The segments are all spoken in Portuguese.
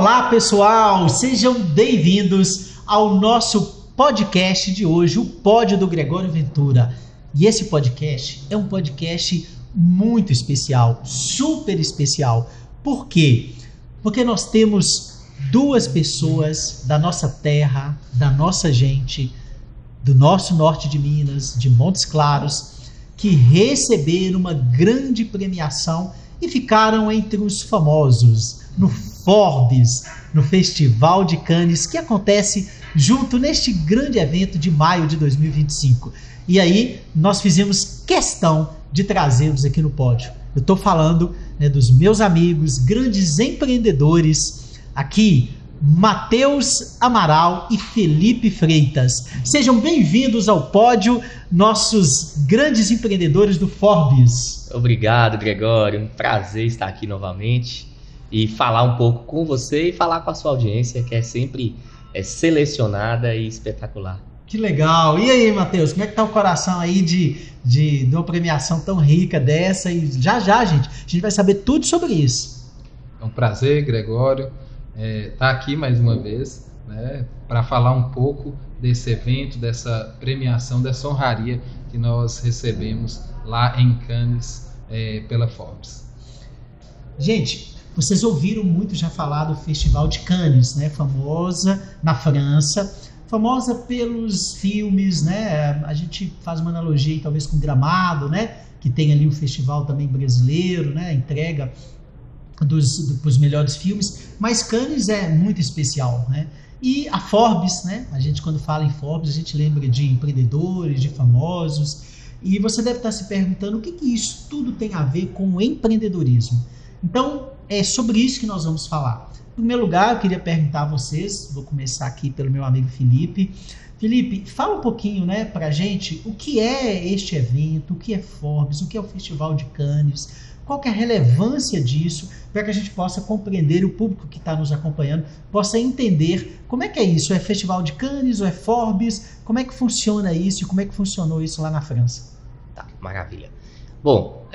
Olá, pessoal! Sejam bem-vindos ao nosso podcast de hoje, o Pódio do Gregório Ventura. E esse podcast é um podcast muito especial, super especial. Por quê? Porque nós temos duas pessoas da nossa terra, da nossa gente, do nosso norte de Minas, de Montes Claros, que receberam uma grande premiação e ficaram entre os famosos no Forbes, no Festival de Cannes, que acontece junto neste grande evento de maio de 2025. E aí nós fizemos questão de trazê-los aqui no pódio. Eu estou falando, dos meus amigos, grandes empreendedores aqui, Matheus Amaral e Felipe Freitas. Sejam bem-vindos ao pódio, nossos grandes empreendedores do Forbes. Obrigado, Gregório. Um prazer estar aqui novamente e falar um pouco com você e falar com a sua audiência, que é sempre selecionada e espetacular. Que legal. E aí, Matheus, como é que tá o coração aí de uma premiação tão rica dessa? E já, gente, a gente vai saber tudo sobre isso. É um prazer, Gregório, estar aqui mais uma vez, para falar um pouco desse evento, dessa premiação, dessa honraria que nós recebemos lá em Cannes pela Forbes. Gente, vocês ouviram muito já falar do Festival de Cannes, famosa na França, famosa pelos filmes, a gente faz uma analogia aí, talvez com Gramado, que tem ali o festival também brasileiro, a entrega dos melhores filmes, mas Cannes é muito especial, E a Forbes, a gente quando fala em Forbes, a gente lembra de empreendedores, de famosos, e você deve estar se perguntando o que isso tudo tem a ver com o empreendedorismo. Então, é sobre isso que nós vamos falar. Em primeiro lugar, eu queria perguntar a vocês, vou começar aqui pelo meu amigo Felipe. Felipe, fala um pouquinho, pra gente, o que é este evento, o que é Forbes, o que é o Festival de Cannes, qual que é a relevância disso, para que a gente possa compreender, o público que está nos acompanhando possa entender como é que é isso, é Festival de Cannes ou é Forbes, como é que funciona isso e como é que funcionou isso lá na França? Tá, maravilha. Bom,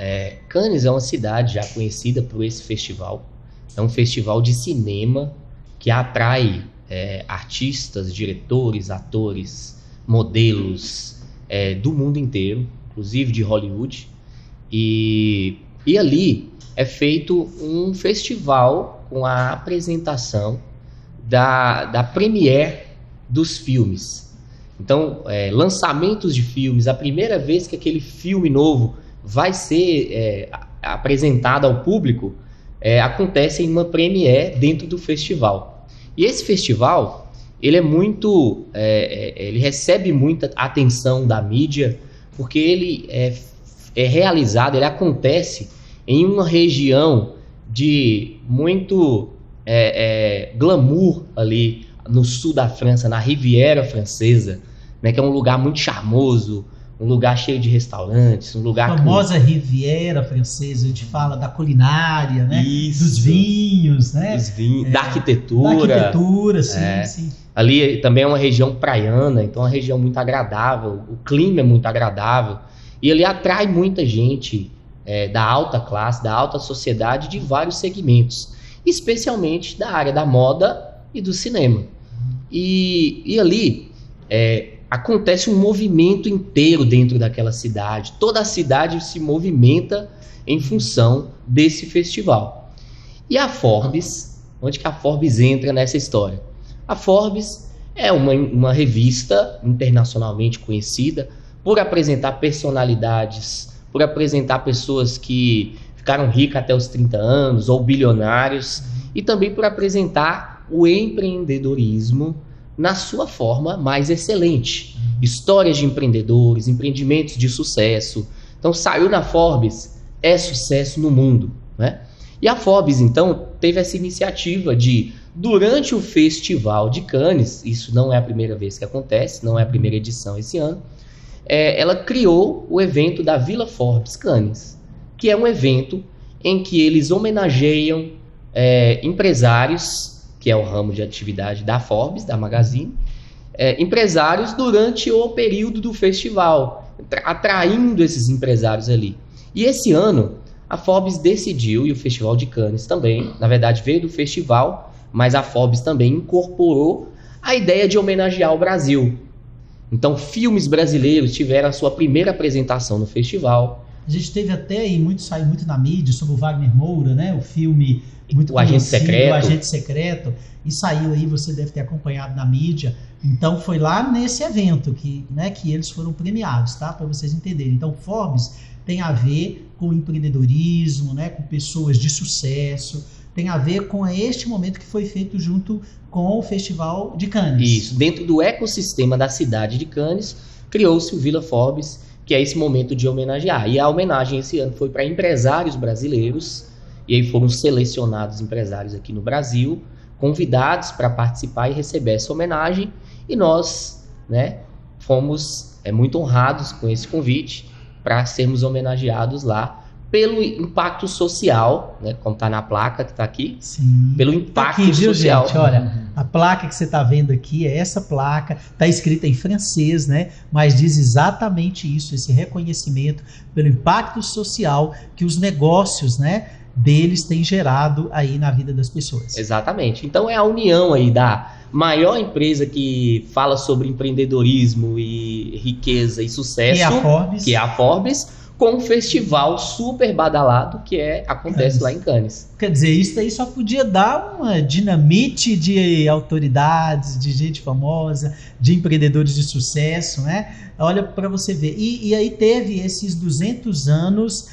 Cannes é uma cidade já conhecida por esse festival, é um festival de cinema que atrai artistas, diretores, atores, modelos do mundo inteiro, inclusive de Hollywood, e ali é feito um festival com a apresentação da premiere dos filmes. Então, lançamentos de filmes, a primeira vez que aquele filme novo vai ser apresentado ao público, acontece em uma premiere dentro do festival. E esse festival, ele ele recebe muita atenção da mídia, porque ele é realizado, ele acontece em uma região de muito glamour ali no sul da França, na Riviera Francesa, que é um lugar muito charmoso, um lugar cheio de restaurantes, um lugar... A famosa Riviera Francesa, a gente fala da culinária, Isso, dos vinhos, Dos vinhos, da arquitetura. Da arquitetura, sim. Ali também é uma região praiana, então é uma região muito agradável, o clima é muito agradável, e ele atrai muita gente da alta classe, da alta sociedade, de vários segmentos, especialmente da área da moda e do cinema. E ali acontece um movimento inteiro dentro daquela cidade, toda a cidade se movimenta em função desse festival. E a Forbes, onde que a Forbes entra nessa história? A Forbes é uma revista internacionalmente conhecida por apresentar personalidades, por apresentar pessoas que ficaram ricas até os 30 anos, ou bilionários, e também por apresentar o empreendedorismo na sua forma mais excelente. Histórias de empreendedores, empreendimentos de sucesso. Então, saiu na Forbes, é sucesso no mundo, E a Forbes, então, teve essa iniciativa de, durante o Festival de Cannes, isso não é a primeira vez que acontece, não é a primeira edição esse ano, ela criou o evento da Vila Forbes Cannes, que é um evento em que eles homenageiam empresários, que é o ramo de atividade da Forbes, da Magazine, empresários durante o período do festival, atraindo esses empresários ali. E esse ano, a Forbes decidiu, e o Festival de Cannes também, na verdade veio do festival, mas a Forbes também incorporou a ideia de homenagear o Brasil. Então, filmes brasileiros tiveram a sua primeira apresentação no festival. A gente teve até aí, saiu muito na mídia sobre o Wagner Moura, né? O filme muito o Agente Secreto. O Agente Secreto, e saiu aí, você deve ter acompanhado na mídia. Então, foi lá nesse evento que eles foram premiados, tá? Para vocês entenderem. Então, Forbes tem a ver com empreendedorismo, né? Com pessoas de sucesso, tem a ver com este momento que foi feito junto com o Festival de Cannes. Isso, dentro do ecossistema da cidade de Cannes, criou-se o Vila Forbes, que é esse momento de homenagear. E a homenagem esse ano foi para empresários brasileiros, e aí foram selecionados empresários aqui no Brasil, convidados para participar e receber essa homenagem, e nós, né, fomos muito honrados com esse convite para sermos homenageados lá pelo impacto social, né, como está na placa que está aqui. Sim. Pelo impacto aqui, viu, social. Gente? Olha, a placa que você está vendo aqui é essa placa, está escrita em francês, né? Mas diz exatamente isso, esse reconhecimento pelo impacto social que os negócios, né, deles têm gerado aí na vida das pessoas. Exatamente. Então é a união aí da maior empresa que fala sobre empreendedorismo e riqueza e sucesso, que é a Forbes, com um festival super badalado que acontece lá em Cannes. Quer dizer, isso aí só podia dar uma dinamite de autoridades, de gente famosa, de empreendedores de sucesso, né? Olha para você ver. E aí teve esses 200 anos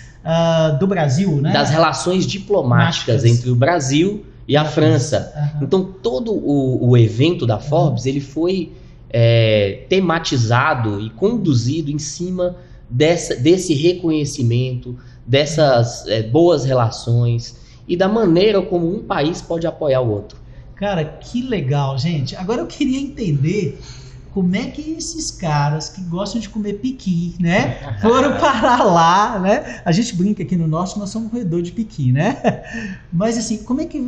do Brasil, né? Das relações diplomáticas entre o Brasil e a França. Uhum. Então todo o evento da Forbes, ele foi tematizado e conduzido em cima desse reconhecimento, dessas boas relações e da maneira como um país pode apoiar o outro. Cara, que legal, gente. Agora eu queria entender como é que esses caras que gostam de comer piqui, né, foram parar lá, né? A gente brinca aqui no norte, nós somos um roedor de piqui, né? Mas assim, como é que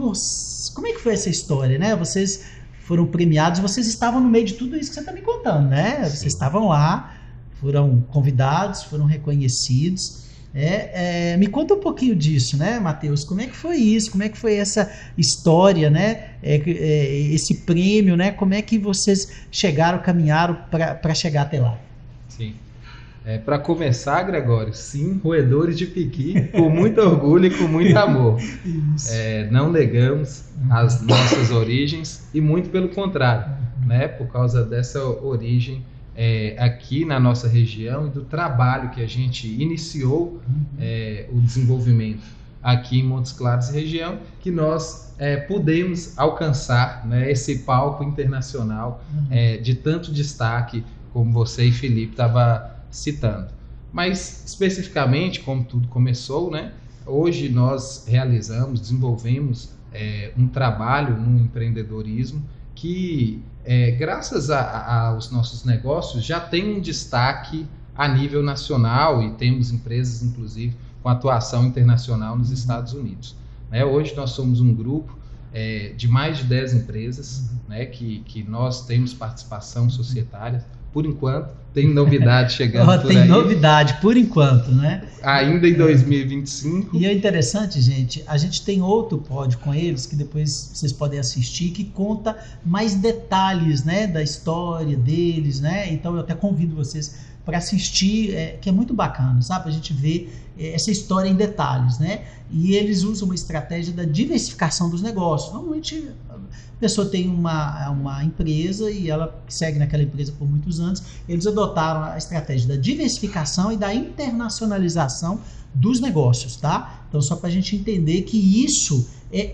foi essa história, né? Vocês foram premiados, vocês estavam no meio de tudo isso que você está me contando, né? Sim. Vocês estavam lá, foram convidados, foram reconhecidos. Me conta um pouquinho disso, né, Matheus? Como é que foi isso? Como é que foi essa história, né? Esse prêmio, né? Como é que vocês caminharam para chegar até lá? Sim. Para começar, Gregório, sim, roedores de piqui, com muito orgulho e com muito amor. Não negamos as nossas origens e muito pelo contrário, né? Por causa dessa origem aqui na nossa região e do trabalho que a gente iniciou o desenvolvimento aqui em Montes Claros região, que nós pudemos alcançar, né, esse palco internacional de tanto destaque como você e Felipe estavam citando. Mas especificamente, como tudo começou, né, hoje nós desenvolvemos um trabalho no empreendedorismo que graças aos nossos negócios já tem um destaque a nível nacional e temos empresas inclusive com atuação internacional nos Estados Unidos, né? Hoje nós somos um grupo de mais de 10 empresas, né, que nós temos participação societária. Por enquanto, tem novidade chegando por aí. Tem novidade, por enquanto, né? Ainda em 2025. E é interessante, gente, a gente tem outro pódio com eles, que depois vocês podem assistir, que conta mais detalhes, né, da história deles, né? Então eu até convido vocês para assistir, que é muito bacana, sabe? A gente vê essa história em detalhes, né? E eles usam uma estratégia da diversificação dos negócios. Normalmente a pessoa tem uma empresa e ela segue naquela empresa por muitos anos. Eles adotaram a estratégia da diversificação e da internacionalização dos negócios, tá? Então, só para a gente entender que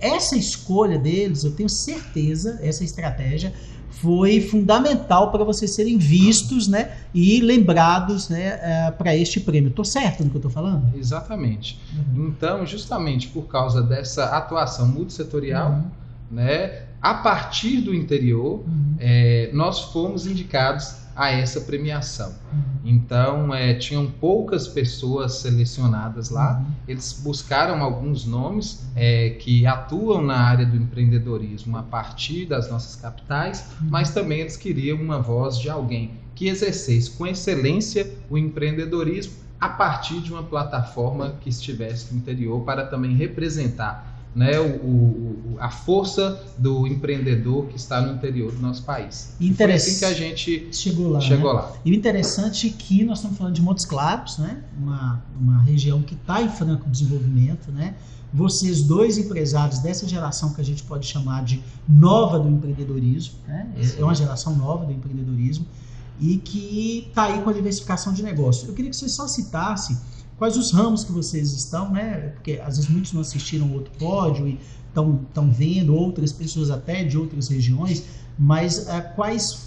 essa escolha deles, eu tenho certeza, essa estratégia foi fundamental para vocês serem vistos, né, e lembrados, né, para este prêmio. Estou certo no que eu estou falando? Exatamente. Então, justamente por causa dessa atuação multissetorial, né, a partir do interior, nós fomos indicados a essa premiação. Então, tinham poucas pessoas selecionadas lá. Eles buscaram alguns nomes que atuam na área do empreendedorismo a partir das nossas capitais, mas também eles queriam uma voz de alguém que exercesse com excelência o empreendedorismo a partir de uma plataforma que estivesse no interior, para também representar né, a força do empreendedor que está no interior do nosso país. Foi assim que a gente chegou lá. E o interessante é que nós estamos falando de Montes Claros, né, uma região que está em franco desenvolvimento, né? Vocês dois empresários dessa geração que a gente pode chamar de nova do empreendedorismo, né? É uma geração nova do empreendedorismo e que está aí com a diversificação de negócio. Eu queria que você só citasse quais os ramos que vocês estão, né? Porque às vezes muitos não assistiram o outro pódio e estão vendo, outras pessoas até de outras regiões, mas quais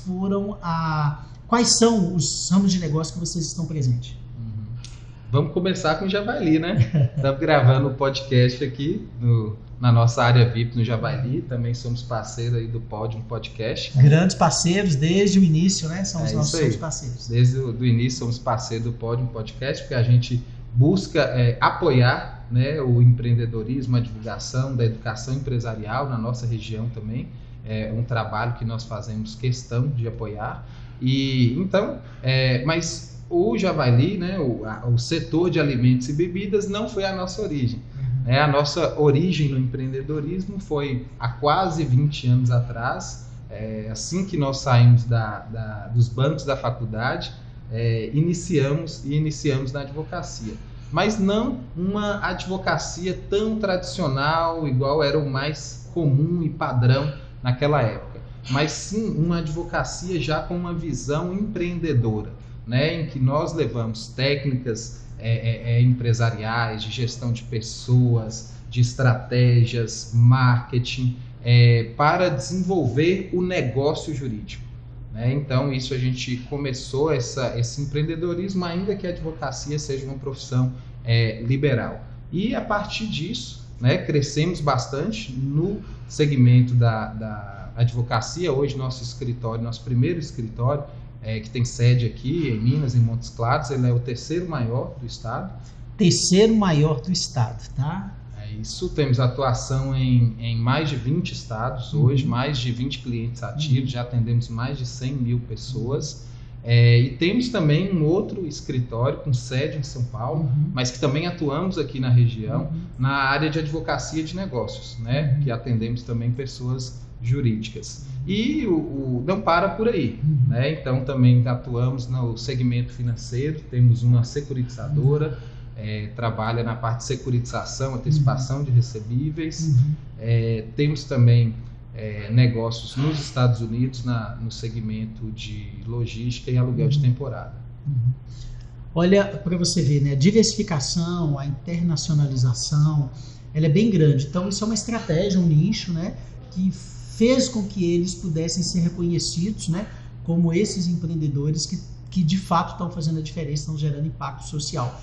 são os ramos de negócio que vocês estão presentes? Vamos começar com o Javali, né? Estamos gravando o podcast aqui na nossa área VIP no Javali. Também somos parceiros aí do Pódio Podcast. Grandes parceiros desde o início, né? São os nossos parceiros. Desde o início somos parceiros do Pódio Podcast, porque a gente busca apoiar, né, o empreendedorismo, a divulgação da educação empresarial na nossa região também. É um trabalho que nós fazemos questão de apoiar. E então, mas o Javali, né, o setor de alimentos e bebidas não foi a nossa origem. A nossa origem no empreendedorismo foi há quase 20 anos atrás, assim que nós saímos dos bancos da faculdade, iniciamos na advocacia. Mas não uma advocacia tão tradicional, igual era o mais comum e padrão naquela época, mas sim uma advocacia já com uma visão empreendedora, né, em que nós levamos técnicas empresariais, de gestão de pessoas, de estratégias, marketing, para desenvolver o negócio jurídico. Né? Então, isso a gente começou esse empreendedorismo, ainda que a advocacia seja uma profissão liberal. E a partir disso, né, crescemos bastante no segmento da advocacia. Hoje, nosso primeiro escritório, que tem sede aqui em Minas, em Montes Claros, ele é o terceiro maior do estado. Terceiro maior do estado, tá? Isso, temos atuação em mais de 20 estados hoje, mais de 20 clientes ativos, já atendemos mais de 100 mil pessoas. E temos também um outro escritório com sede em São Paulo, mas que também atuamos aqui na região, na área de advocacia de negócios, né? Que atendemos também pessoas jurídicas. E não para por aí, né? Então também atuamos no segmento financeiro, temos uma securitizadora, trabalha na parte de securitização, antecipação de recebíveis. Temos também negócios nos Estados Unidos no segmento de logística e aluguel de temporada. Olha, para você ver, né, a diversificação, a internacionalização, ela é bem grande. Então isso é uma estratégia, um nicho, né, que fez com que eles pudessem ser reconhecidos, né, como esses empreendedores que de fato estão fazendo a diferença, estão gerando impacto social.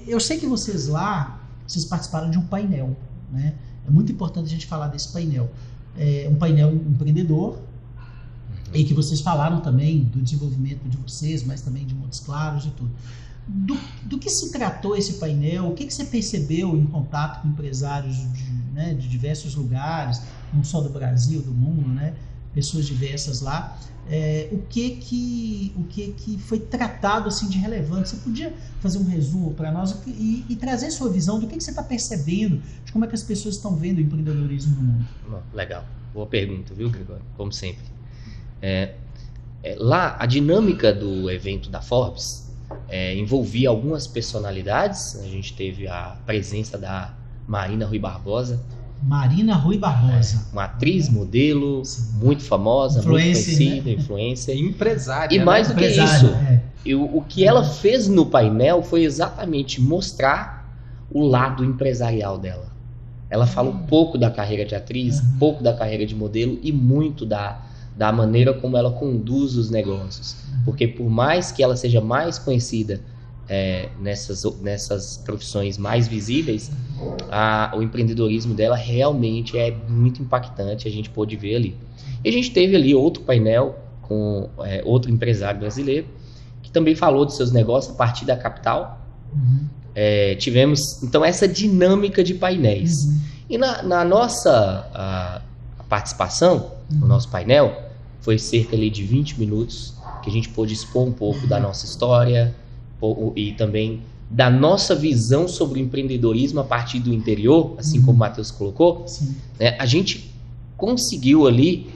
Eu sei que vocês participaram de um painel, né? É muito importante a gente falar desse painel. Um painel empreendedor, e que vocês falaram também do desenvolvimento de vocês, mas também de Montes Claros e tudo. Do que se tratou esse painel? O que você percebeu em contato com empresários de diversos lugares, não só do Brasil, do mundo, né? Pessoas diversas lá. O que foi tratado assim, de relevante? Você podia fazer um resumo para nós e trazer sua visão do que você está percebendo, de como é que as pessoas estão vendo o empreendedorismo no mundo? Legal, boa pergunta, viu, Gregório? Como sempre. Lá, a dinâmica do evento da Forbes envolvia algumas personalidades. A gente teve a presença da Marina Rui Barbosa. Marina Rui Barbosa. Uma atriz, modelo, muito famosa, muito conhecida, né? Influencer. Empresária. E mais do que isso, o que ela fez no painel foi exatamente mostrar o lado empresarial dela. Ela fala um pouco da carreira de atriz, um pouco da carreira de modelo e muito da maneira como ela conduz os negócios. Porque por mais que ela seja mais conhecida nessas profissões mais visíveis, o empreendedorismo dela realmente é muito impactante, a gente pôde ver ali. E a gente teve ali outro painel com outro empresário brasileiro, que também falou de seus negócios a partir da capital. Tivemos, então, essa dinâmica de painéis. E na nossa participação, no nosso painel, foi cerca ali de 20 minutos, que a gente pôde expor um pouco da nossa história, e também da nossa visão sobre o empreendedorismo a partir do interior, assim como o Matheus colocou, né, a gente conseguiu ali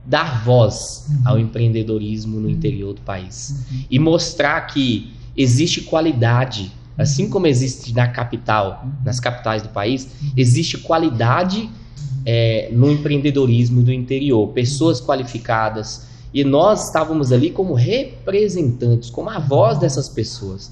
dar voz ao empreendedorismo no interior do país e mostrar que existe qualidade, assim como existe na capital, nas capitais do país, existe qualidade no empreendedorismo do interior, pessoas qualificadas, e nós estávamos ali como representantes, como a voz dessas pessoas.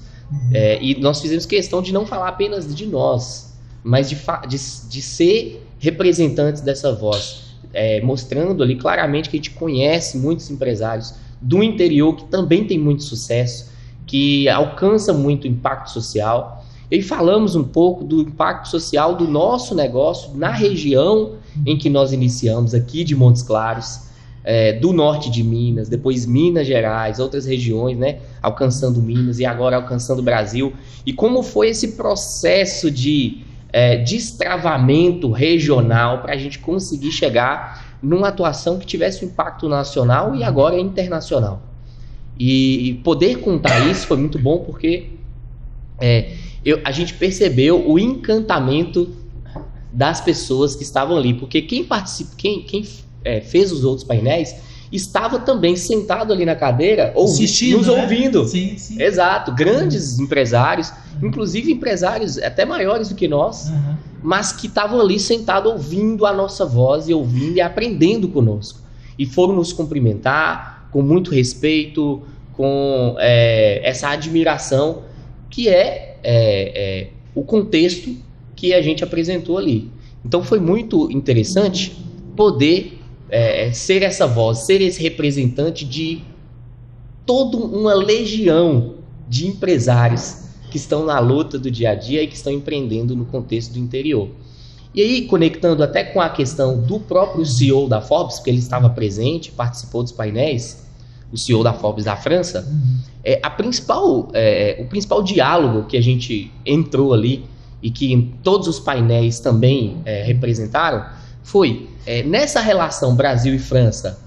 E nós fizemos questão de não falar apenas de nós, mas de ser representantes dessa voz, mostrando ali claramente que a gente conhece muitos empresários do interior que também tem muito sucesso, que alcança muito impacto social. E falamos um pouco do impacto social do nosso negócio na região em que nós iniciamos, aqui de Montes Claros, do norte de Minas, depois Minas Gerais, outras regiões, né, alcançando Minas e agora alcançando o Brasil. E como foi esse processo de destravamento regional para a gente conseguir chegar numa atuação que tivesse um impacto nacional e agora internacional. E poder contar isso foi muito bom porque a gente percebeu o encantamento das pessoas que estavam ali, porque quem fez os outros painéis estava também sentado ali na cadeira nos ouvindo. Sim, sim. Exato, grandes empresários, inclusive empresários até maiores do que nós, mas que estavam ali sentados ouvindo a nossa voz e ouvindo e aprendendo conosco. E foram nos cumprimentar com muito respeito, com essa admiração que o contexto que a gente apresentou ali. Então foi muito interessante poder ser essa voz, ser esse representante de toda uma legião de empresários que estão na luta do dia a dia e que estão empreendendo no contexto do interior. E aí, conectando até com a questão do próprio CEO da Forbes, porque ele estava presente, participou dos painéis, o CEO da Forbes da França, o principal diálogo que a gente entrou ali e que todos os painéis também representaram foi nessa relação Brasil e França.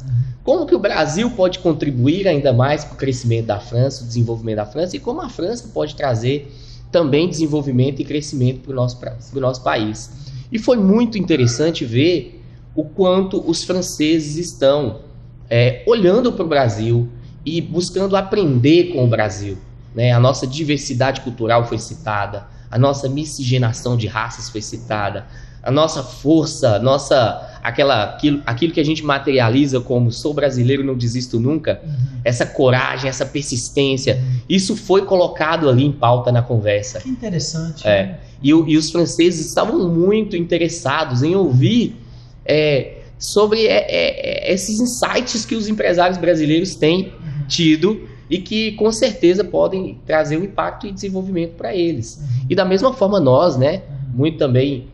Como que o Brasil pode contribuir ainda mais para o crescimento da França, o desenvolvimento da França, e como a França pode trazer também desenvolvimento e crescimento para o nosso país. E foi muito interessante ver o quanto os franceses estão olhando para o Brasil e buscando aprender com o Brasil, né? A nossa diversidade cultural foi citada, a nossa miscigenação de raças foi citada, a nossa força, aquilo que a gente materializa como sou brasileiro, não desisto nunca, essa coragem, essa persistência, isso foi colocado ali em pauta na conversa. Que interessante. E os franceses estavam muito interessados em ouvir sobre esses insights que os empresários brasileiros têm tido e que com certeza podem trazer um impacto e desenvolvimento para eles. E da mesma forma nós, né, muito também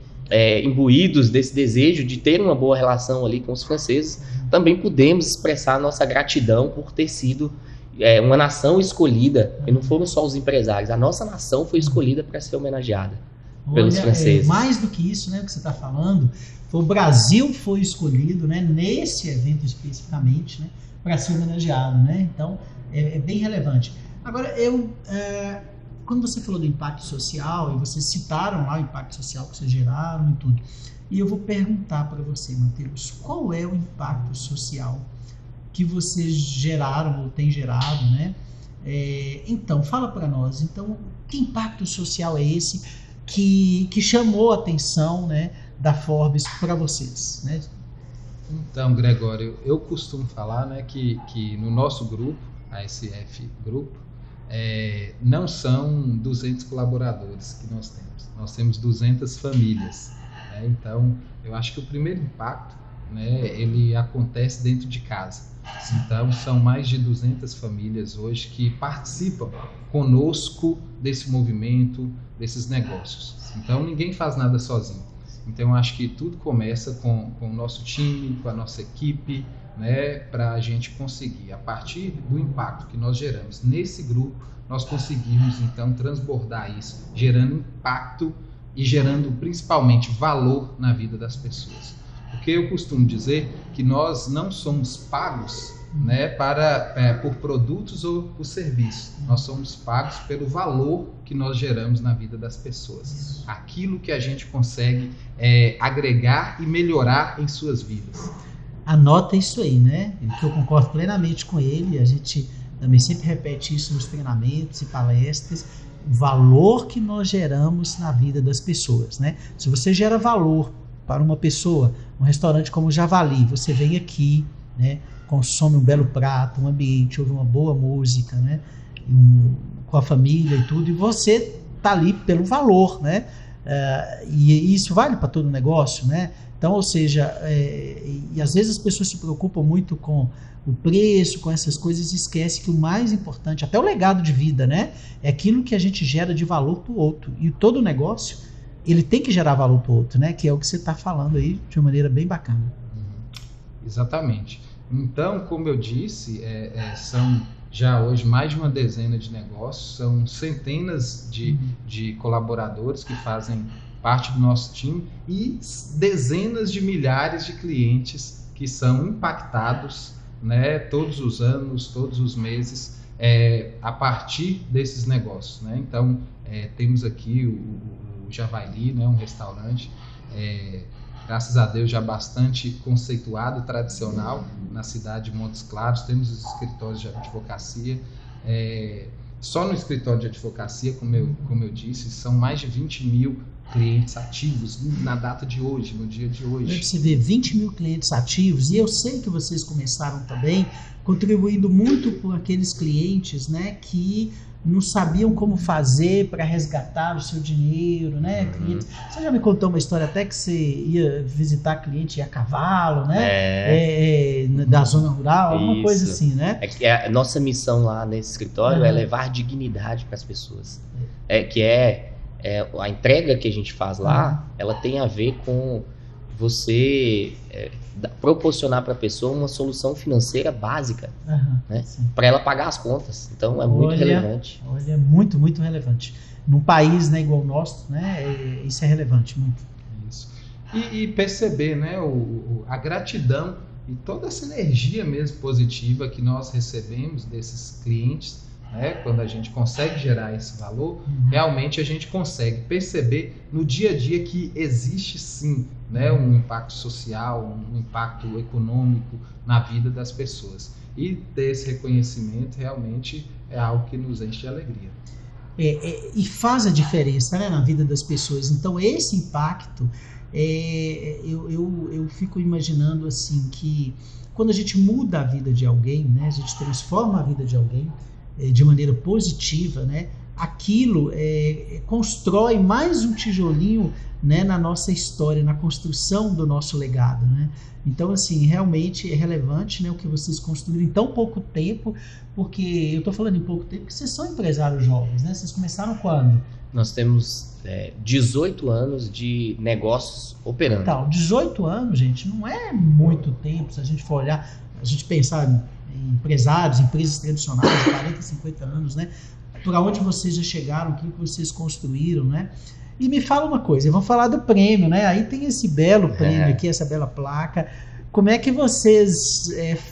imbuídos desse desejo de ter uma boa relação ali com os franceses, também pudemos expressar a nossa gratidão por ter sido uma nação escolhida, e não foram só os empresários, a nossa nação foi escolhida para ser homenageada pelos franceses. Mais do que isso, né, o que você está falando, o Brasil foi escolhido, né, nesse evento especificamente, né, para ser homenageado, né? Então é bem relevante. Agora, quando você falou do impacto social, e vocês citaram lá o impacto social que vocês geraram e tudo, e eu vou perguntar para você, Matheus, qual é o impacto social que vocês geraram ou têm gerado, né? Então, fala para nós, então, que impacto social é esse que chamou a atenção, né, da Forbes para vocês, né? Então, Gregório, eu costumo falar, né, que no nosso grupo, a SF Grupo, não são 200 colaboradores que nós temos 200 famílias, né? Então eu acho que o primeiro impacto, né, ele acontece dentro de casa. Então são mais de 200 famílias hoje que participam conosco desse movimento, desses negócios. Então ninguém faz nada sozinho. Então eu acho que tudo começa com o nosso time, com a nossa equipe, né, para a gente conseguir, a partir do impacto que nós geramos nesse grupo, nós conseguimos então transbordar isso, gerando impacto e gerando principalmente valor na vida das pessoas. Porque eu costumo dizer que nós não somos pagos né, por produtos ou por serviços. Nós somos pagos pelo valor que nós geramos na vida das pessoas. Aquilo que a gente consegue agregar e melhorar em suas vidas. Anota isso aí, né? Que eu concordo plenamente com ele. A gente também sempre repete isso nos treinamentos e palestras. O valor que nós geramos na vida das pessoas, né? Se você gera valor para uma pessoa, um restaurante como o Javali, você vem aqui, né? Consome um belo prato, um ambiente, ouve uma boa música, né? Com a família e tudo, e você tá ali pelo valor, né? E isso vale para todo negócio, né? Então, ou seja, e às vezes as pessoas se preocupam muito com o preço, com essas coisas, e esquece que o mais importante, até o legado de vida, né? É aquilo que a gente gera de valor para o outro. E todo negócio, ele tem que gerar valor para o outro, né? Que é o que você está falando aí de uma maneira bem bacana. Exatamente. Então, como eu disse, são já hoje mais de uma dezena de negócios, são centenas de colaboradores que fazem parte do nosso time e dezenas de milhares de clientes que são impactados, né, todos os anos, todos os meses, a partir desses negócios, né? Então, temos aqui o Javali, né, um restaurante, graças a Deus, já bastante conceituado e tradicional na cidade de Montes Claros. Temos os escritórios de advocacia. Só no escritório de advocacia, como eu disse, são mais de 20 mil clientes ativos na data de hoje, no dia de hoje. Você vê 20 mil clientes ativos, e eu sei que vocês começaram também contribuindo muito por aqueles clientes, né, que não sabiam como fazer para resgatar o seu dinheiro, né? Cliente. Você já me contou uma história até que você ia visitar cliente a cavalo, né? Da zona rural, alguma coisa assim, né? A nossa missão lá nesse escritório é levar dignidade para as pessoas. A entrega que a gente faz lá, ela tem a ver com você proporcionar para a pessoa uma solução financeira básica, né? Para ela pagar as contas. Então é muito relevante. Olha, muito, muito relevante. Num país, né, igual o nosso, né, isso é relevante muito. Isso. E perceber, né, a gratidão e toda essa energia mesmo positiva que nós recebemos desses clientes, né, quando a gente consegue gerar esse valor, realmente a gente consegue perceber no dia a dia que existe sim, né, um impacto social, um impacto econômico na vida das pessoas. E ter esse reconhecimento realmente é algo que nos enche de alegria. E faz a diferença, né, na vida das pessoas. Então esse impacto, eu fico imaginando assim que quando a gente muda a vida de alguém, né, a gente transforma a vida de alguém de maneira positiva, né, aquilo constrói mais um tijolinho, né, na nossa história, na construção do nosso legado, né? Então, assim, realmente é relevante, né, o que vocês construíram em tão pouco tempo, porque eu estou falando em pouco tempo porque vocês são empresários jovens, né? Vocês começaram quando? Nós temos 18 anos de negócios operando. Então, 18 anos, gente, não é muito tempo se a gente for olhar, a gente pensar em empresários, empresas tradicionais de 40, 50 anos, né? Para onde vocês já chegaram, o que vocês construíram, né? E me fala uma coisa, vamos falar do prêmio, né? Aí tem esse belo prêmio aqui, essa bela placa. Como é que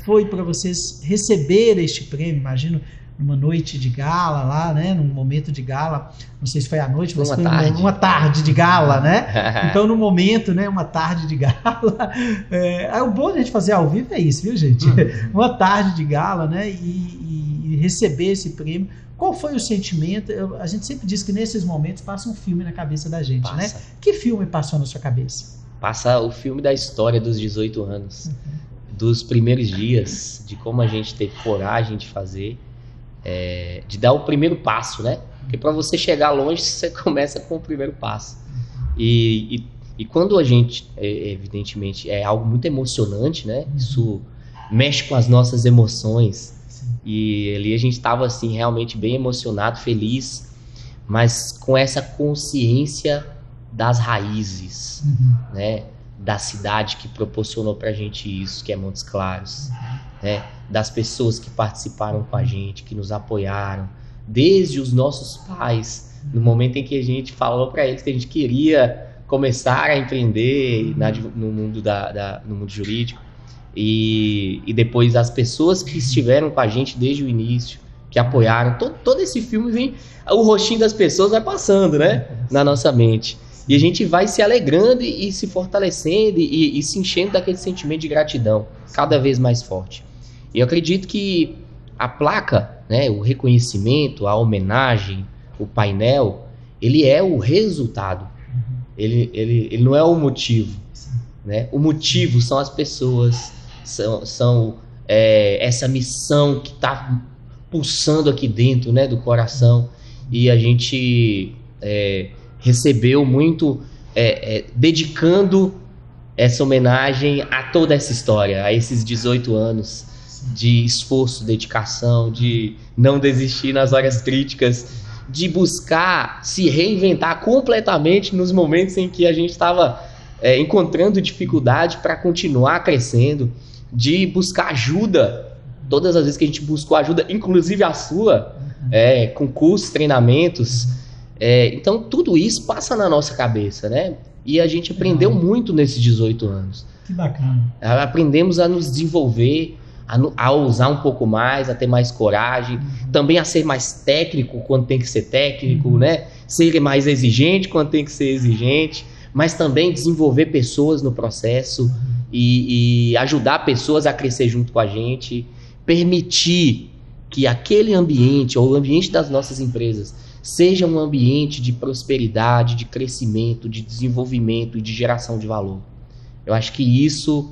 foi para vocês receber este prêmio? Imagino numa noite de gala lá, né? Num momento de gala, não sei se foi à noite, mas foi uma tarde de gala, né? Então, no momento, né? Uma tarde de gala. O bom de a gente fazer ao vivo é isso, viu, gente? Uma tarde de gala, né? E receber esse prêmio. Qual foi o sentimento? A gente sempre diz que nesses momentos passa um filme na cabeça da gente, né? Que filme passou na sua cabeça? Passa o filme da história dos 18 anos, dos primeiros dias, de como a gente teve coragem de fazer, de dar o primeiro passo, né? Porque para você chegar longe, você começa com o primeiro passo. E quando a gente, evidentemente, é algo muito emocionante, né? Isso mexe com as nossas emoções. E ali a gente estava assim, realmente bem emocionado, feliz, mas com essa consciência das raízes, né, da cidade que proporcionou pra gente isso, que é Montes Claros, né, das pessoas que participaram com a gente, que nos apoiaram, desde os nossos pais, no momento em que a gente falou para eles que a gente queria começar a empreender no mundo no mundo jurídico. e depois as pessoas que estiveram com a gente desde o início, que apoiaram, todo esse filme vem, o rostinho das pessoas vai passando, né, na nossa mente. E a gente vai se alegrando e se fortalecendo e se enchendo daquele sentimento de gratidão, cada vez mais forte. E eu acredito que a placa, né, o reconhecimento, a homenagem, o painel, ele é o resultado. Ele não é o motivo, né? O motivo são as pessoas, são essa missão que está pulsando aqui dentro, né, do coração. E a gente recebeu muito, dedicando essa homenagem a toda essa história, a esses 18 anos de esforço, dedicação, de não desistir nas horas críticas, de buscar se reinventar completamente nos momentos em que a gente estava encontrando dificuldade para continuar crescendo, de buscar ajuda, todas as vezes que a gente buscou ajuda, inclusive a sua, com cursos, treinamentos. Então tudo isso passa na nossa cabeça, né? E a gente aprendeu muito nesses 18 anos. Que bacana. Aprendemos a nos desenvolver, a ousar um pouco mais, a ter mais coragem, também a ser mais técnico quando tem que ser técnico, né? Ser mais exigente quando tem que ser exigente, mas também desenvolver pessoas no processo e ajudar pessoas a crescer junto com a gente, permitir que aquele ambiente, ou o ambiente das nossas empresas, seja um ambiente de prosperidade, de crescimento, de desenvolvimento e de geração de valor. Eu acho que isso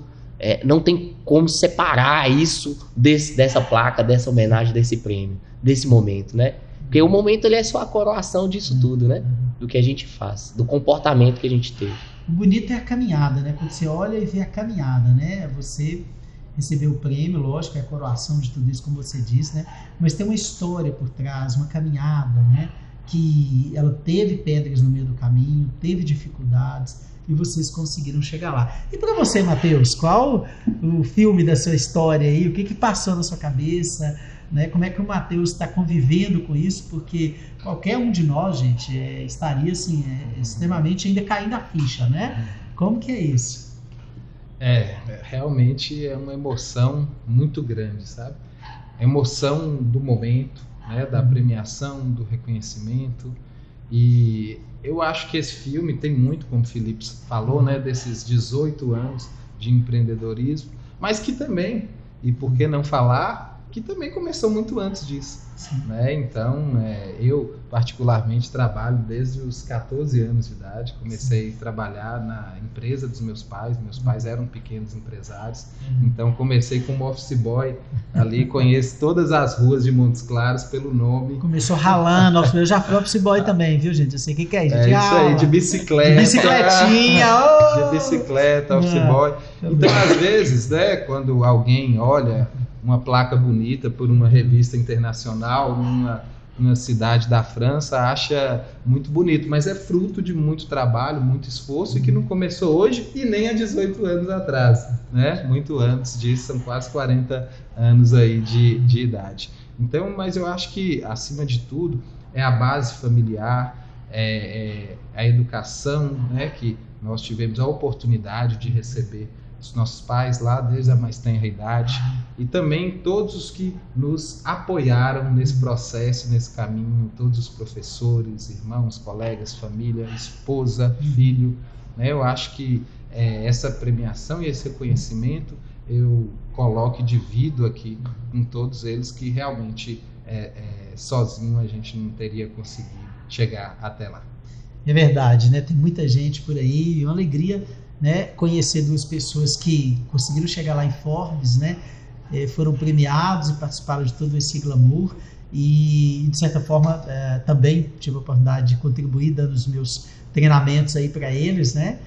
não tem como separar isso dessa placa, dessa homenagem, desse prêmio, desse momento, né? Porque o momento ele é só a coroação disso tudo, né? Do que a gente faz, do comportamento que a gente teve. O bonito é a caminhada, né? Quando você olha e vê a caminhada, né? Você recebeu o prêmio, lógico, é a coroação de tudo isso, como você disse, né? Mas tem uma história por trás, uma caminhada, né? Que ela teve pedras no meio do caminho, teve dificuldades, e vocês conseguiram chegar lá. E para você, Matheus, qual o filme da sua história aí? O que passou na sua cabeça? Né? Como é que o Matheus está convivendo com isso? Porque qualquer um de nós, gente, estaria assim, extremamente ainda caindo a ficha, né? Como que é isso? Realmente é uma emoção muito grande, sabe? A emoção do momento, né? Da premiação, do reconhecimento. E eu acho que esse filme tem muito, como o Felipe falou, né, desses 18 anos de empreendedorismo, mas que também, e por que não falar, que também começou muito antes disso. Né? Então, eu particularmente trabalho desde os 14 anos de idade. Comecei a trabalhar na empresa dos meus pais eram pequenos empresários, então comecei como office boy ali, conheço todas as ruas de Montes Claros pelo nome. Começou ralando, eu já fui office boy também, viu, gente? Eu sei o que é isso. Isso aí, de bicicleta. Bicicletinha, de bicicleta, office boy. Então, às vezes, né, quando alguém olha uma placa bonita por uma revista internacional, numa cidade da França, acha muito bonito, mas é fruto de muito trabalho, muito esforço, e que não começou hoje e nem há 18 anos atrás, né? Muito antes disso, são quase 40 anos aí de idade. Então, mas eu acho que, acima de tudo, é a base familiar, a educação, né? Que nós tivemos a oportunidade de receber os nossos pais lá desde a mais tenra idade, e também todos os que nos apoiaram nesse processo, nesse caminho, todos os professores, irmãos, colegas, família, esposa, filho, né? Eu acho que essa premiação e esse reconhecimento eu coloco e divido aqui com todos eles, que realmente sozinho a gente não teria conseguido chegar até lá. É verdade, né? Tem muita gente por aí, e uma alegria, né, conhecer duas pessoas que conseguiram chegar lá em Forbes, né, foram premiados e participaram de todo esse glamour, e de certa forma também tive a oportunidade de contribuir dando os meus treinamentos aí para eles, né,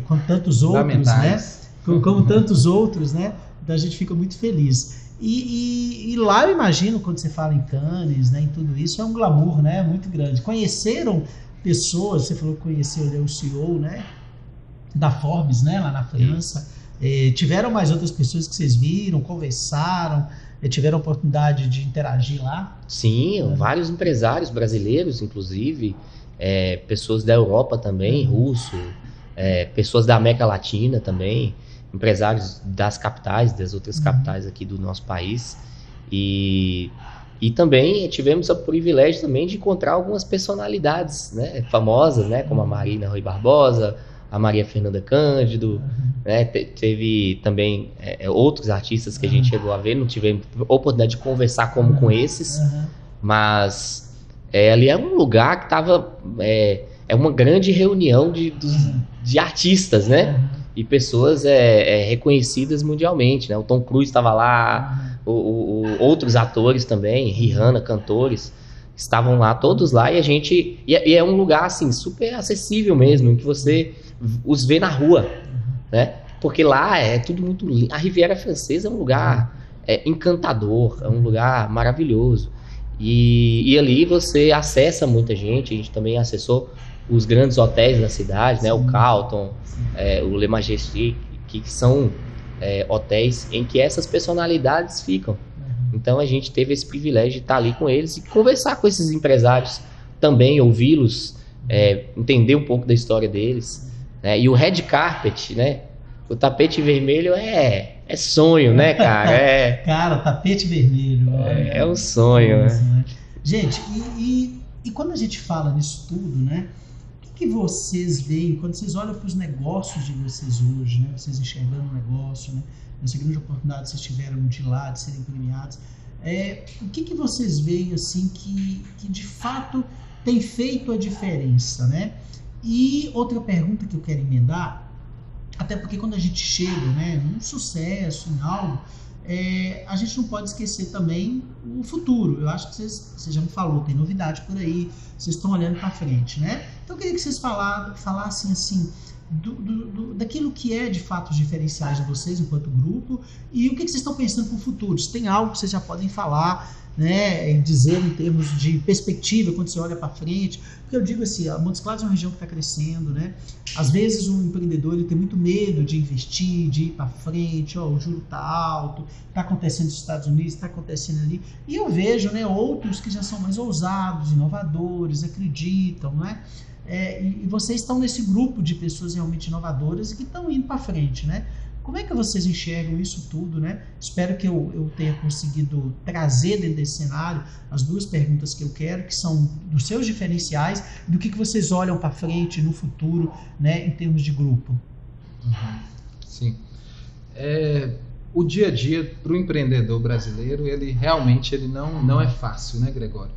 com tantos outros, né, como tantos outros, né, então a gente fica muito feliz. E lá eu imagino, quando você fala em Cannes, né, em tudo isso, é um glamour, né, muito grande. Conheceram pessoas, você falou que conheceu o CEO, né, da Forbes, né, lá na França. Tiveram mais outras pessoas que vocês viram, conversaram, tiveram a oportunidade de interagir lá? Sim, vários empresários brasileiros, inclusive, pessoas da Europa também, russo, pessoas da América Latina também. empresários das capitais, das outras capitais aqui do nosso país. E também tivemos o privilégio também de encontrar algumas personalidades, né, famosas, né, como a Marina Rui Barbosa, a Maria Fernanda Cândido, né, teve também outros artistas que a gente chegou a ver, não tivemos oportunidade de conversar como com esses, mas ali é um lugar que estava... É uma grande reunião de artistas, né? E pessoas reconhecidas mundialmente, né? O Tom Cruise estava lá, outros atores também, Rihanna, cantores, estavam lá, todos lá, e a gente... E é um lugar, assim, super acessível mesmo, em que você os vê na rua, né? Porque lá é tudo muito lindo. A Riviera Francesa é um lugar encantador, é um lugar maravilhoso. E ali você acessa muita gente, a gente também acessou os grandes hotéis da cidade, né? O Carlton, o Le Majestic, que são hotéis em que essas personalidades ficam. Então a gente teve esse privilégio de estar ali com eles e conversar com esses empresários também, ouvi-los, entender um pouco da história deles, né? E o red carpet, né? O tapete vermelho é sonho, né, cara? Cara, tapete vermelho. É um sonho, né? Gente, e quando a gente fala nisso tudo, né? O que vocês veem quando vocês olham para os negócios de vocês hoje, né? Vocês enxergando o negócio, né? Essa grande oportunidade que vocês tiveram de lá, de serem premiados. O que vocês veem, assim, que de fato tem feito a diferença, né? E outra pergunta que eu quero emendar, até porque quando a gente chega, né, num sucesso, em algo, a gente não pode esquecer também o futuro. Eu acho que você já me falou, tem novidade por aí, vocês estão olhando para frente, né? Então eu queria que vocês falassem assim, daquilo que é de fato os diferenciais de vocês enquanto grupo e o que vocês estão pensando para o futuro. Se tem algo que vocês já podem falar, né, e dizer em termos de perspectiva quando você olha para frente, porque eu digo assim, a Montes Claros é uma região que está crescendo, né? Às vezes o empreendedor ele tem muito medo de investir, de ir para frente, o juro está alto, está acontecendo nos Estados Unidos, está acontecendo ali, e eu vejo, né, outros que já são mais ousados, inovadores, acreditam, né? E vocês estão nesse grupo de pessoas realmente inovadoras e que estão indo para frente, né? Como é que vocês enxergam isso tudo, né? Espero que eu tenha conseguido trazer dentro desse cenário as duas perguntas que eu quero, que são dos seus diferenciais, do que vocês olham para frente no futuro, né, em termos de grupo. Sim. O dia a dia para o empreendedor brasileiro, ele realmente não é fácil, né, Gregório?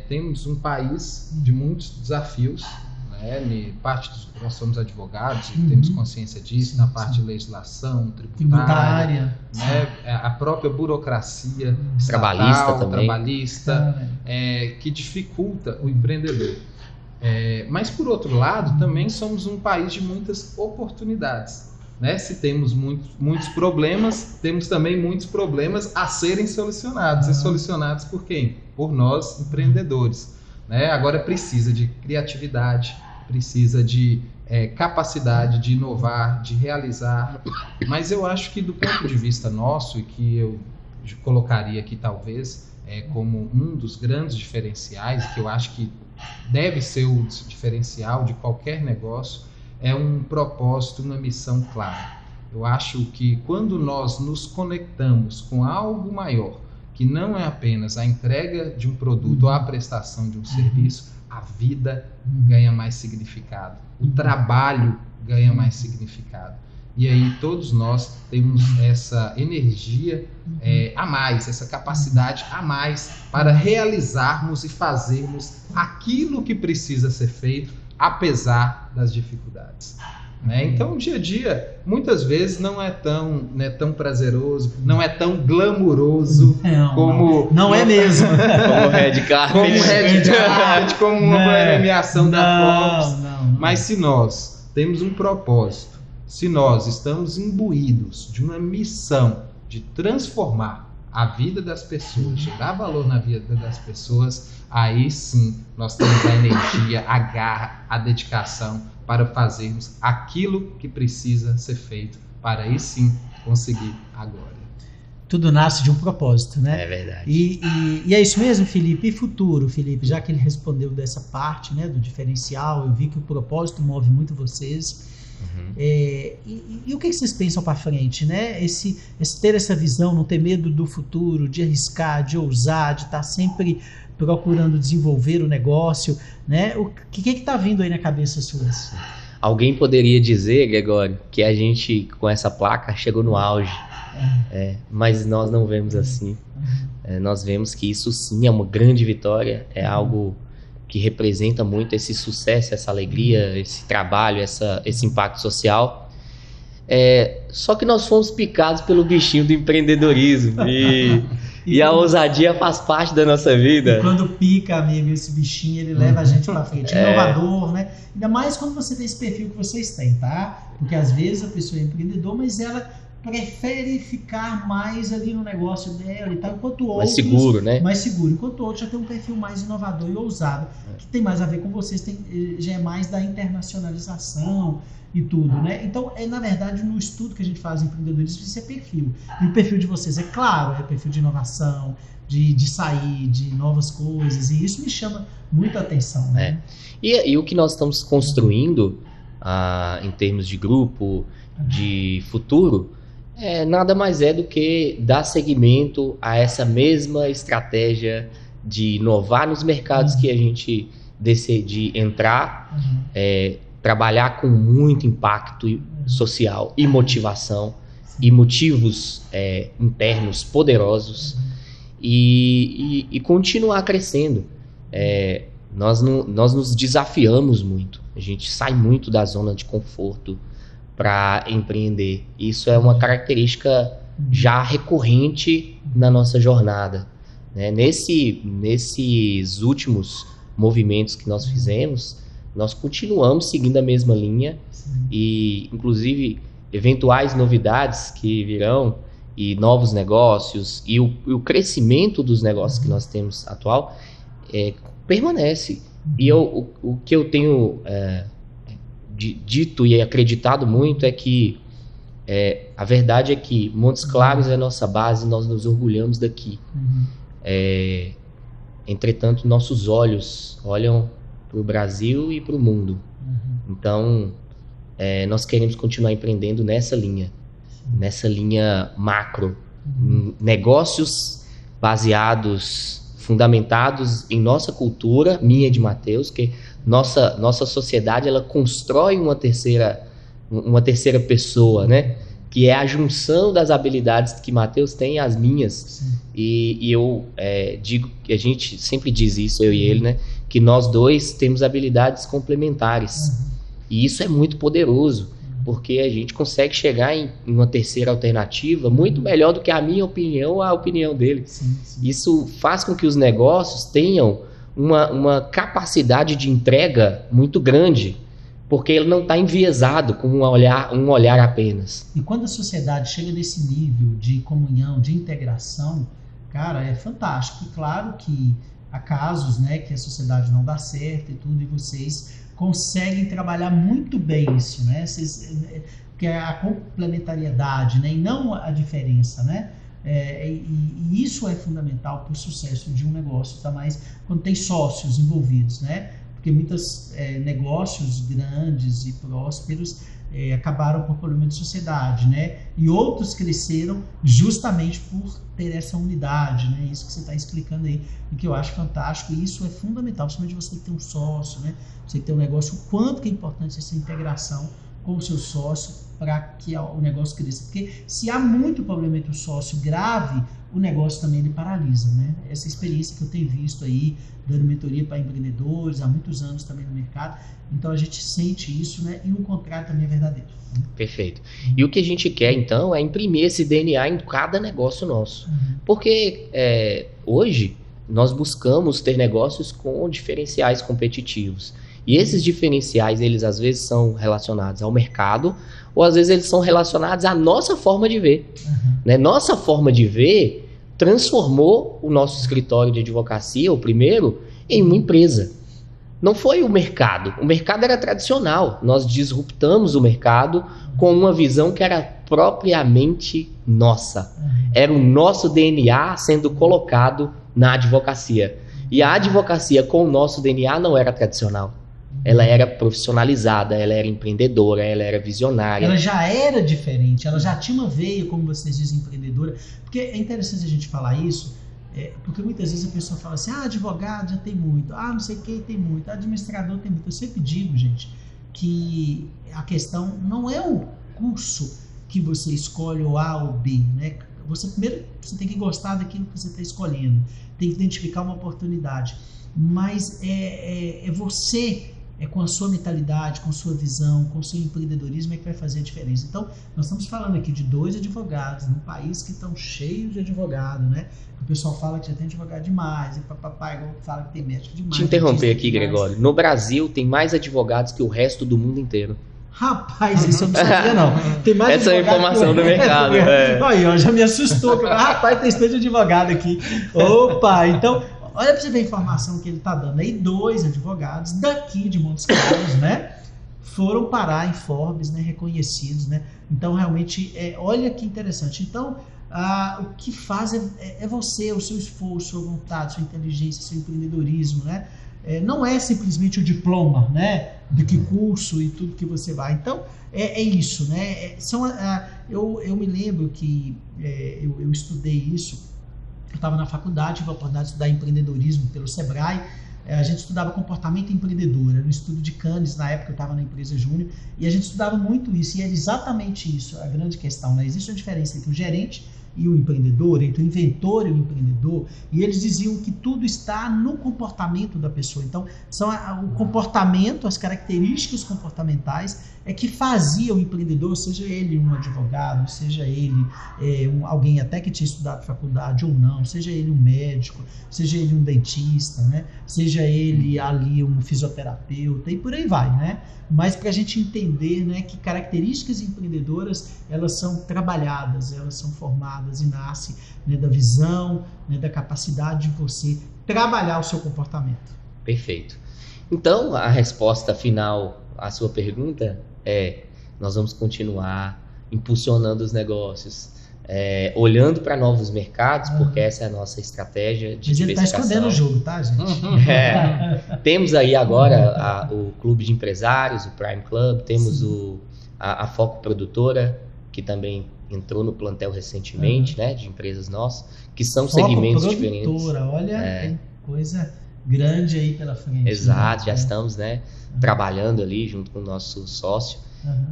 Temos um país de muitos desafios, né? Nós somos advogados e temos consciência disso, na parte de legislação, tributária, né? A própria burocracia estatal, trabalhista, que dificulta o empreendedor. Mas, por outro lado, também somos um país de muitas oportunidades. Né? Se temos muitos problemas, temos também muitos problemas a serem solucionados. E solucionados por quem? Por nós, empreendedores. Né? Agora precisa de criatividade, precisa de capacidade de inovar, de realizar. Mas eu acho que do ponto de vista nosso, e que eu colocaria aqui talvez como um dos grandes diferenciais, que eu acho que deve ser o diferencial de qualquer negócio, é um propósito, uma missão clara. Eu acho que quando nós nos conectamos com algo maior, que não é apenas a entrega de um produto ou a prestação de um serviço, a vida ganha mais significado, o trabalho ganha mais significado. E aí todos nós temos essa energia a mais, essa capacidade a mais para realizarmos e fazermos aquilo que precisa ser feito, apesar das dificuldades. Né? Então o dia a dia muitas vezes não é tão prazeroso, não é tão glamuroso como... Não é mesmo. Como Red Carpet. Como uma premiação da Forbes. Mas se nós temos um propósito, se nós estamos imbuídos de uma missão de transformar a vida das pessoas, gerar valor na vida das pessoas, aí sim nós temos a energia, a garra, a dedicação para fazermos aquilo que precisa ser feito, para aí sim conseguir a glória. Tudo nasce de um propósito, né? É verdade. E é isso mesmo, Felipe? E futuro, Felipe? Já que ele respondeu dessa parte, né, do diferencial, eu vi que o propósito move muito vocês. E o que vocês pensam para frente, né? Esse ter essa visão, não ter medo do futuro, de arriscar, de ousar, de estar sempre procurando desenvolver o negócio, né? O que está vindo aí na cabeça sua? Alguém poderia dizer, Gregório, que a gente, com essa placa, chegou no auge. Mas nós não vemos assim. Nós vemos que isso sim é uma grande vitória, é algo que representa muito esse sucesso, essa alegria, esse trabalho, esse impacto social. Só que nós fomos picados pelo bichinho do empreendedorismo e a ousadia faz parte da nossa vida. E quando pica, amigo, esse bichinho, ele leva a gente para frente. Inovador, né? Ainda mais quando você tem esse perfil que vocês têm, tá? Porque às vezes a pessoa é empreendedor, mas ela prefere ficar mais ali no negócio dela e tal, enquanto outros... Mais seguro, né? Mais seguro, enquanto outros já tem um perfil mais inovador e ousado, que tem mais a ver com vocês, já é mais da internacionalização e tudo, né? Então, na verdade, no estudo que a gente faz em empreendedorismo, isso é perfil. E o perfil de vocês, é claro, é perfil de inovação, de sair, de novas coisas, e isso me chama muita atenção, né? E o que nós estamos construindo, em termos de grupo, de futuro, nada mais é do que dar seguimento a essa mesma estratégia de inovar nos mercados que a gente decide entrar, trabalhar com muito impacto social e motivação e motivos internos poderosos e continuar crescendo. Nós nos desafiamos muito, a gente sai muito da zona de conforto para empreender. Isso é uma característica já recorrente na nossa jornada, né? Nesses últimos movimentos que nós fizemos, nós continuamos seguindo a mesma linha e, inclusive, eventuais novidades que virão e novos negócios e o crescimento dos negócios que nós temos atual permanece. E o que eu tenho dito e acreditado muito é que a verdade é que Montes Claros é a nossa base, nós nos orgulhamos daqui. Entretanto, nossos olhos olham para o Brasil e para o mundo. Então, nós queremos continuar empreendendo nessa linha macro. Negócios baseados, fundamentados em nossa cultura, minha e de Matheus, que nossa sociedade ela constrói uma terceira pessoa, né? Que é a junção das habilidades que Matheus tem e as minhas. E eu digo que a gente sempre diz isso, eu e ele, né? Que nós dois temos habilidades complementares. E isso é muito poderoso, porque a gente consegue chegar em uma terceira alternativa muito melhor do que a minha opinião ou a opinião dele. Isso faz com que os negócios tenham uma capacidade de entrega muito grande, porque ele não está enviesado com um olhar apenas. E quando a sociedade chega nesse nível de comunhão, de integração, cara, é fantástico. E claro que há casos, né, que a sociedade não dá certo e tudo, e vocês conseguem trabalhar muito bem isso, né? Que é a complementariedade, né, e não a diferença, né? E isso é fundamental para o sucesso de um negócio, tá? Mais quando tem sócios envolvidos, né? Porque muitos negócios grandes e prósperos acabaram por problema de sociedade, né? E outros cresceram justamente por ter essa unidade, né? Isso que você está explicando aí, e que eu acho fantástico, e isso é fundamental, principalmente você ter um sócio, né? Você ter um negócio, o quanto que é importante essa integração com o seu sócio para que o negócio cresça. Porque se há muito problema entre o sócio grave, o negócio também ele paralisa, né? Essa experiência que eu tenho visto aí, dando mentoria para empreendedores, há muitos anos também no mercado, então a gente sente isso, né? E o contrário também é verdadeiro. Perfeito. E o que a gente quer, então, é imprimir esse DNA em cada negócio nosso. Porque hoje nós buscamos ter negócios com diferenciais competitivos. E esses diferenciais, eles às vezes são relacionados ao mercado, ou às vezes eles são relacionados à nossa forma de ver. Né? Nossa forma de ver transformou o nosso escritório de advocacia, o primeiro, em uma empresa. Não foi o mercado era tradicional. Nós disruptamos o mercado com uma visão que era propriamente nossa. Era o nosso DNA sendo colocado na advocacia. E a advocacia com o nosso DNA não era tradicional. ela era profissionalizada, ela era empreendedora, ela era visionária. Ela já era diferente, ela já tinha uma veia, como vocês dizem, empreendedora. Porque é interessante a gente falar isso, porque muitas vezes a pessoa fala assim, advogado já tem muito, não sei quem tem muito, administrador tem muito. Eu sempre digo, gente, que a questão não é o curso que você escolhe o A ou B, né? Primeiro você tem que gostar daquilo que você está escolhendo, tem que identificar uma oportunidade, mas você, com a sua mentalidade, com a sua visão, com o seu empreendedorismo que vai fazer a diferença. Então, nós estamos falando aqui de 2 advogados, num país que estão cheios de advogados, né? O pessoal fala que já tem advogado demais, e papai fala que tem médico demais. Te interromper aqui, Gregório. No Brasil, tem mais advogados que o resto do mundo inteiro. Rapaz, isso eu não sabia não. Tem mais essa é a informação do mercado. Aí, já me assustou. Rapaz, tem esse de advogado aqui. Opa, então, olha para você ver a informação que ele está dando. Aí 2 advogados daqui de Montes Claros, né, foram parar em Forbes, né, reconhecidos, né. Então, realmente, olha que interessante. Então, o que faz é você, o seu esforço, sua vontade, sua inteligência, seu empreendedorismo, né. Não é simplesmente o diploma, né, de que curso e tudo que você vai. Então, é isso, né? Eu me lembro que eu estudei isso. Eu estava na faculdade, tive a oportunidade de estudar empreendedorismo pelo Sebrae. A gente estudava comportamento empreendedor, era no estudo de Cannes, na época eu estava na empresa Júnior, e a gente estudava muito isso, e era exatamente isso, a grande questão, né? Existe uma diferença entre o gerente e o empreendedor, entre o inventor e o empreendedor, e eles diziam que tudo está no comportamento da pessoa. Então, são o comportamento, as características comportamentais que fazia o empreendedor, seja ele um advogado, seja ele alguém até que tinha estudado faculdade ou não, seja ele um médico, seja ele um dentista, né? Seja ele ali um fisioterapeuta e por aí vai, né? Mas para a gente entender, né, que características empreendedoras, elas são trabalhadas, elas são formadas e nascem, né, da visão, né, da capacidade de você trabalhar o seu comportamento. Perfeito. Então, a resposta final à sua pergunta nós vamos continuar impulsionando os negócios, olhando para novos mercados, porque essa é a nossa estratégia de diversificação. Mas ele está escondendo o jogo, tá, gente? Temos aí agora o Clube de Empresários, o Prime Club, temos a Foco Produtora, que também entrou no plantel recentemente, né, de empresas nossas, que são Foco diferentes. Olha, tem coisa grande aí pela frente. Exato, né? Já estamos, né, trabalhando ali junto com o nosso sócio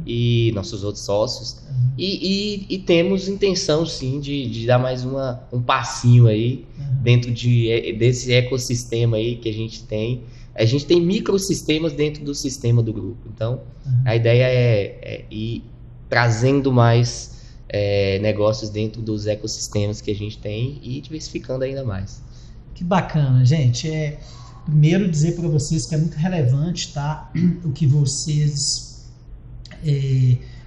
e nossos outros sócios. E temos intenção, sim, de dar mais um passinho aí dentro desse ecossistema aí que a gente tem. A gente tem microsistemas dentro do sistema do grupo. Então, a ideia é ir trazendo mais negócios dentro dos ecossistemas que a gente tem e diversificando ainda mais. Que bacana, gente. Primeiro dizer para vocês que é muito relevante, tá, o que vocês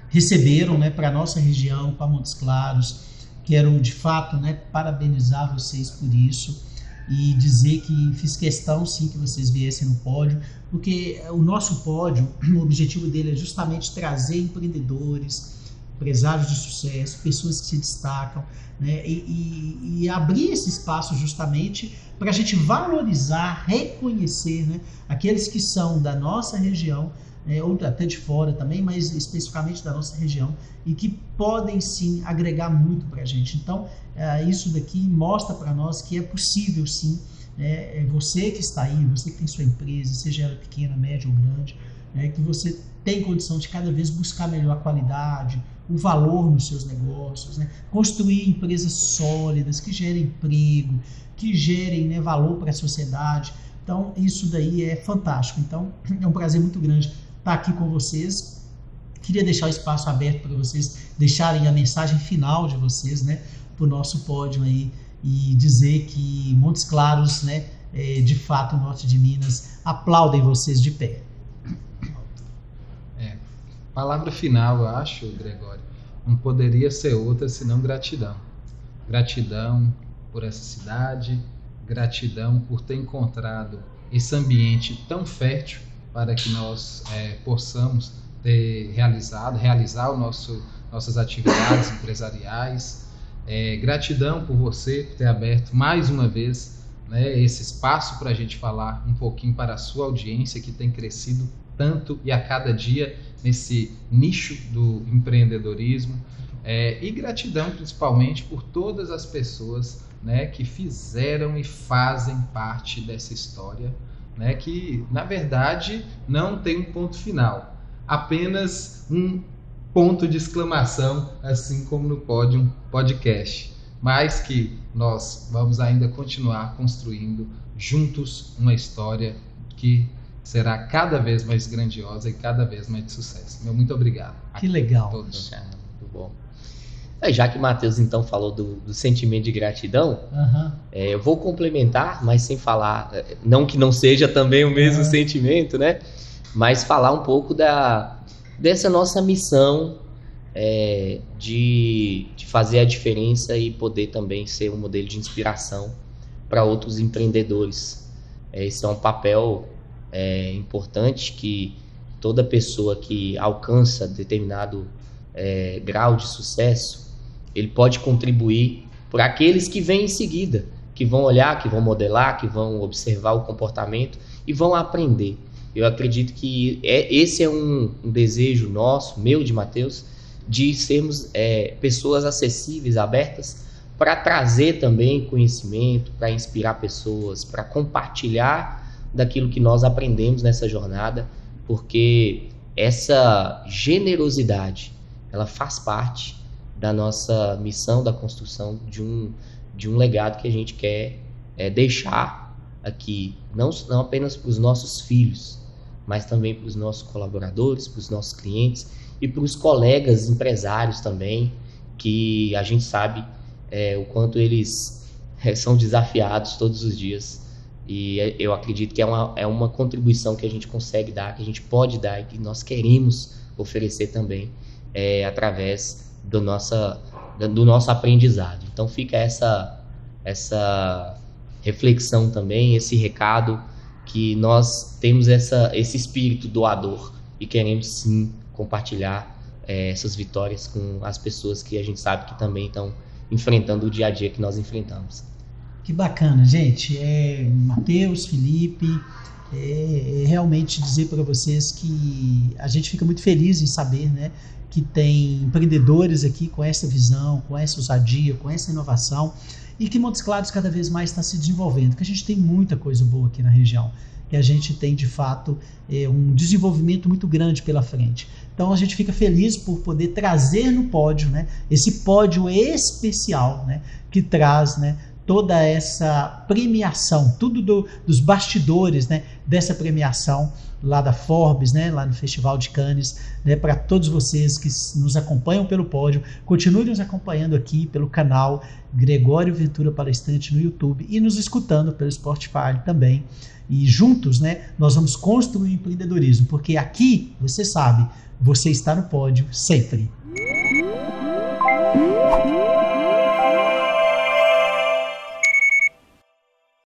receberam, né, para a nossa região, para Montes Claros. Quero, de fato, né, parabenizar vocês por isso e dizer que fiz questão, sim, que vocês viessem no pódio, porque o nosso pódio, o objetivo dele é justamente trazer empreendedores, empresários de sucesso, pessoas que se destacam, né, e abrir esse espaço justamente para a gente valorizar, reconhecer, né, aqueles que são da nossa região, ou até de fora também, mas especificamente da nossa região, e que podem sim agregar muito para a gente. Então, isso daqui mostra para nós que é possível sim, você que está aí, você que tem sua empresa, seja ela pequena, média ou grande, que você tem condição de cada vez buscar melhor a qualidade, o valor nos seus negócios, né? Construir empresas sólidas, que gerem emprego, que gerem, né, valor para a sociedade. Então, isso daí é fantástico. Então, é um prazer muito grande estar aqui com vocês. Queria deixar o espaço aberto para vocês deixarem a mensagem final de vocês, né, para o nosso pódio aí, e dizer que Montes Claros, né, de fato, o norte de Minas, aplaudem vocês de pé. Palavra final, eu acho, Gregório, não poderia ser outra senão gratidão. Gratidão por essa cidade, gratidão por ter encontrado esse ambiente tão fértil para que nós possamos realizar nossas atividades empresariais. Gratidão por você ter aberto mais uma vez né, esse espaço para a gente falar um pouquinho para a sua audiência que tem crescido tanto e a cada dia nesse nicho do empreendedorismo. E gratidão principalmente por todas as pessoas, né, que fizeram e fazem parte dessa história, né, que na verdade não tem um ponto final, apenas um ponto de exclamação, assim como no Pódio Podcast, mas que nós vamos ainda continuar construindo juntos uma história que será cada vez mais grandiosa e cada vez mais de sucesso. Meu muito obrigado. Que legal. Todos. Muito bom. Já que o Matheus então falou do sentimento de gratidão, eu vou complementar, mas sem falar, não que não seja também o mesmo sentimento, né? Mas falar um pouco dessa nossa missão de fazer a diferença e poder também ser um modelo de inspiração para outros empreendedores. Esse é um papel importante que toda pessoa que alcança determinado grau de sucesso, ele pode contribuir por aqueles que vêm em seguida, que vão olhar, que vão modelar, que vão observar o comportamento e vão aprender. Eu acredito que esse é um desejo nosso, meu, de Matheus, de sermos pessoas acessíveis, abertas, para trazer também conhecimento, para inspirar pessoas, para compartilhar daquilo que nós aprendemos nessa jornada, porque essa generosidade, ela faz parte da nossa missão, da construção de um legado que a gente quer deixar aqui, não apenas para os nossos filhos, mas também para os nossos colaboradores, para os nossos clientes e para os colegas empresários também, que a gente sabe o quanto eles são desafiados todos os dias. E eu acredito que é uma contribuição que a gente consegue dar, que a gente pode dar e que nós queremos oferecer também através do nosso aprendizado. Então fica essa reflexão também, esse recado, que nós temos esse espírito doador e queremos sim compartilhar essas vitórias com as pessoas que a gente sabe que também estão enfrentando o dia a dia que nós enfrentamos. Que bacana, gente. Matheus, Felipe, realmente dizer para vocês que a gente fica muito feliz em saber, né, que tem empreendedores aqui com essa visão, com essa ousadia, com essa inovação, e que Montes Claros cada vez mais está se desenvolvendo, que a gente tem muita coisa boa aqui na região, que a gente tem de fato um desenvolvimento muito grande pela frente. Então a gente fica feliz por poder trazer no pódio, né, esse pódio especial, né, que traz, né, toda essa premiação, tudo dos bastidores, né, dessa premiação lá da Forbes, né, lá no Festival de Cannes, né, para todos vocês que nos acompanham pelo pódio, continuem nos acompanhando aqui pelo canal Gregório Ventura Palestrante no YouTube e nos escutando pelo Spotify também. E juntos, né, nós vamos construir o empreendedorismo, porque aqui, você sabe, você está no pódio sempre.